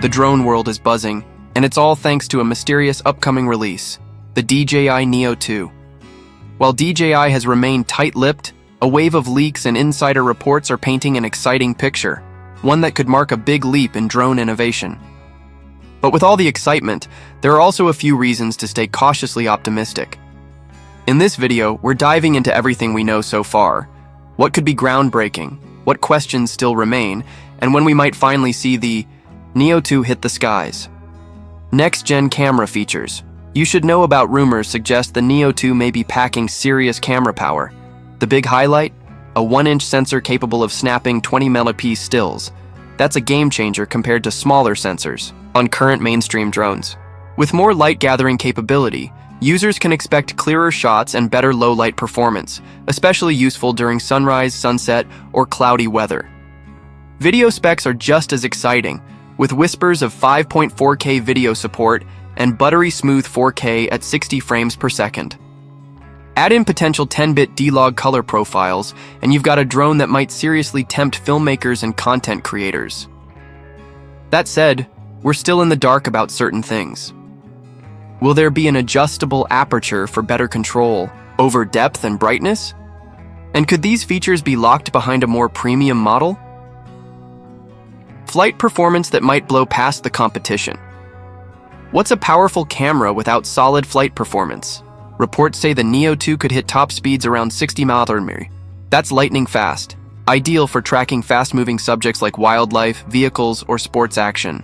The drone world is buzzing, and it's all thanks to a mysterious upcoming release, the DJI Neo 2. While DJI has remained tight-lipped, a wave of leaks and insider reports are painting an exciting picture, one that could mark a big leap in drone innovation. But with all the excitement, there are also a few reasons to stay cautiously optimistic. In this video, we're diving into everything we know so far, what could be groundbreaking, what questions still remain, and when we might finally see the Neo 2 hit the skies. Next-gen camera features. You should know about rumors suggest the Neo 2 may be packing serious camera power. The big highlight? A 1-inch sensor capable of snapping 20-megapixel stills. That's a game-changer compared to smaller sensors on current mainstream drones. With more light-gathering capability, users can expect clearer shots and better low-light performance, especially useful during sunrise, sunset, or cloudy weather. Video specs are just as exciting, with whispers of 5.4K video support and buttery smooth 4K at 60 frames per second. Add in potential 10-bit D-Log color profiles, and you've got a drone that might seriously tempt filmmakers and content creators. That said, we're still in the dark about certain things. Will there be an adjustable aperture for better control over depth and brightness? And could these features be locked behind a more premium model? Flight performance that might blow past the competition. What's a powerful camera without solid flight performance? Reports say the Neo 2 could hit top speeds around 60 mph. That's lightning fast, ideal for tracking fast-moving subjects like wildlife, vehicles, or sports action.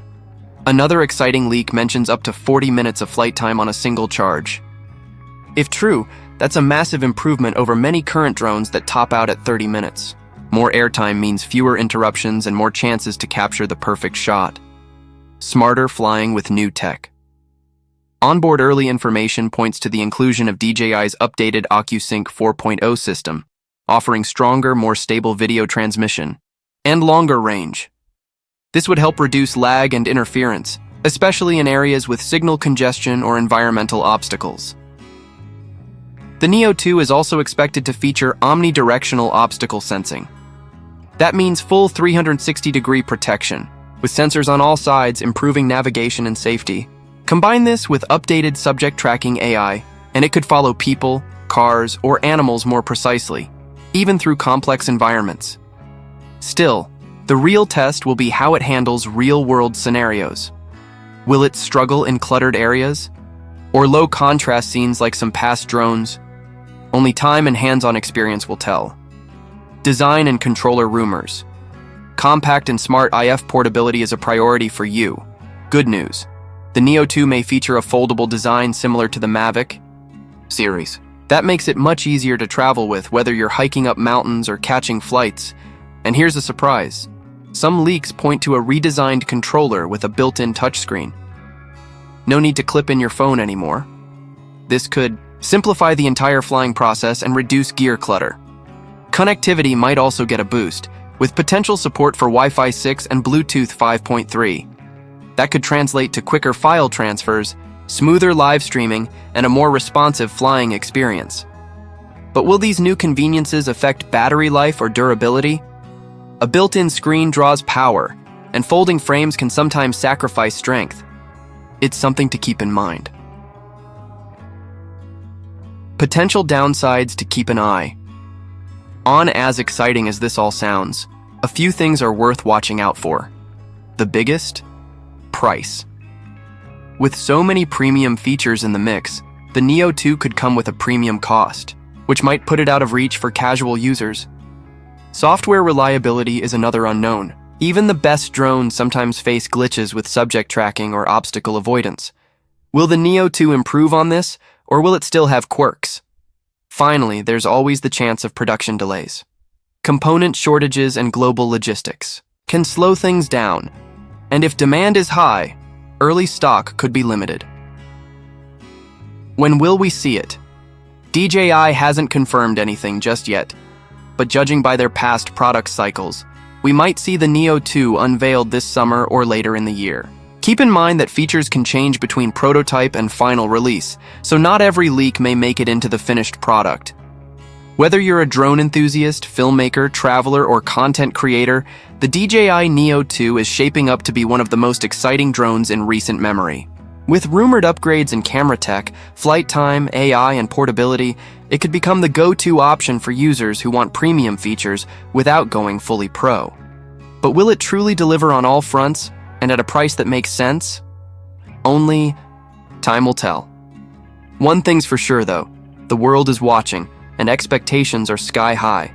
Another exciting leak mentions up to 40 minutes of flight time on a single charge. If true, that's a massive improvement over many current drones that top out at 30 minutes. More airtime means fewer interruptions and more chances to capture the perfect shot. Smarter flying with new tech. Onboard early information points to the inclusion of DJI's updated OcuSync 4.0 system, offering stronger, more stable video transmission and longer range. This would help reduce lag and interference, especially in areas with signal congestion or environmental obstacles. The Neo 2 is also expected to feature omnidirectional obstacle sensing. That means full 360-degree protection, with sensors on all sides improving navigation and safety. Combine this with updated subject tracking AI, and it could follow people, cars, or animals more precisely, even through complex environments. Still, the real test will be how it handles real-world scenarios. Will it struggle in cluttered areas? Or low-contrast scenes like some past drones? Only time and hands-on experience will tell. Design and controller rumors. Compact and smart IF portability is a priority for you. Good news. The Neo 2 may feature a foldable design similar to the Mavic series. That makes it much easier to travel with, whether you're hiking up mountains or catching flights. And here's a surprise. Some leaks point to a redesigned controller with a built-in touchscreen. No need to clip in your phone anymore. This could simplify the entire flying process and reduce gear clutter. Connectivity might also get a boost, with potential support for Wi-Fi 6 and Bluetooth 5.3. That could translate to quicker file transfers, smoother live streaming, and a more responsive flying experience. But will these new conveniences affect battery life or durability? A built-in screen draws power, and folding frames can sometimes sacrifice strength. It's something to keep in mind. Potential downsides to keep an eye on. As exciting as this all sounds, a few things are worth watching out for. The biggest? Price. With so many premium features in the mix, the Neo 2 could come with a premium cost, which might put it out of reach for casual users. Software reliability is another unknown. Even the best drones sometimes face glitches with subject tracking or obstacle avoidance. Will the Neo 2 improve on this, or will it still have quirks? Finally, there's always the chance of production delays. Component shortages and global logistics can slow things down, and if demand is high, early stock could be limited. When will we see it? DJI hasn't confirmed anything just yet, but judging by their past product cycles, we might see the Neo 2 unveiled this summer or later in the year. Keep in mind that features can change between prototype and final release, so not every leak may make it into the finished product. Whether you're a drone enthusiast, filmmaker, traveler, or content creator, the DJI Neo 2 is shaping up to be one of the most exciting drones in recent memory. With rumored upgrades in camera tech, flight time, AI, and portability, it could become the go-to option for users who want premium features without going fully pro. But will it truly deliver on all fronts and at a price that makes sense? Only time will tell. One thing's for sure though, the world is watching and expectations are sky high.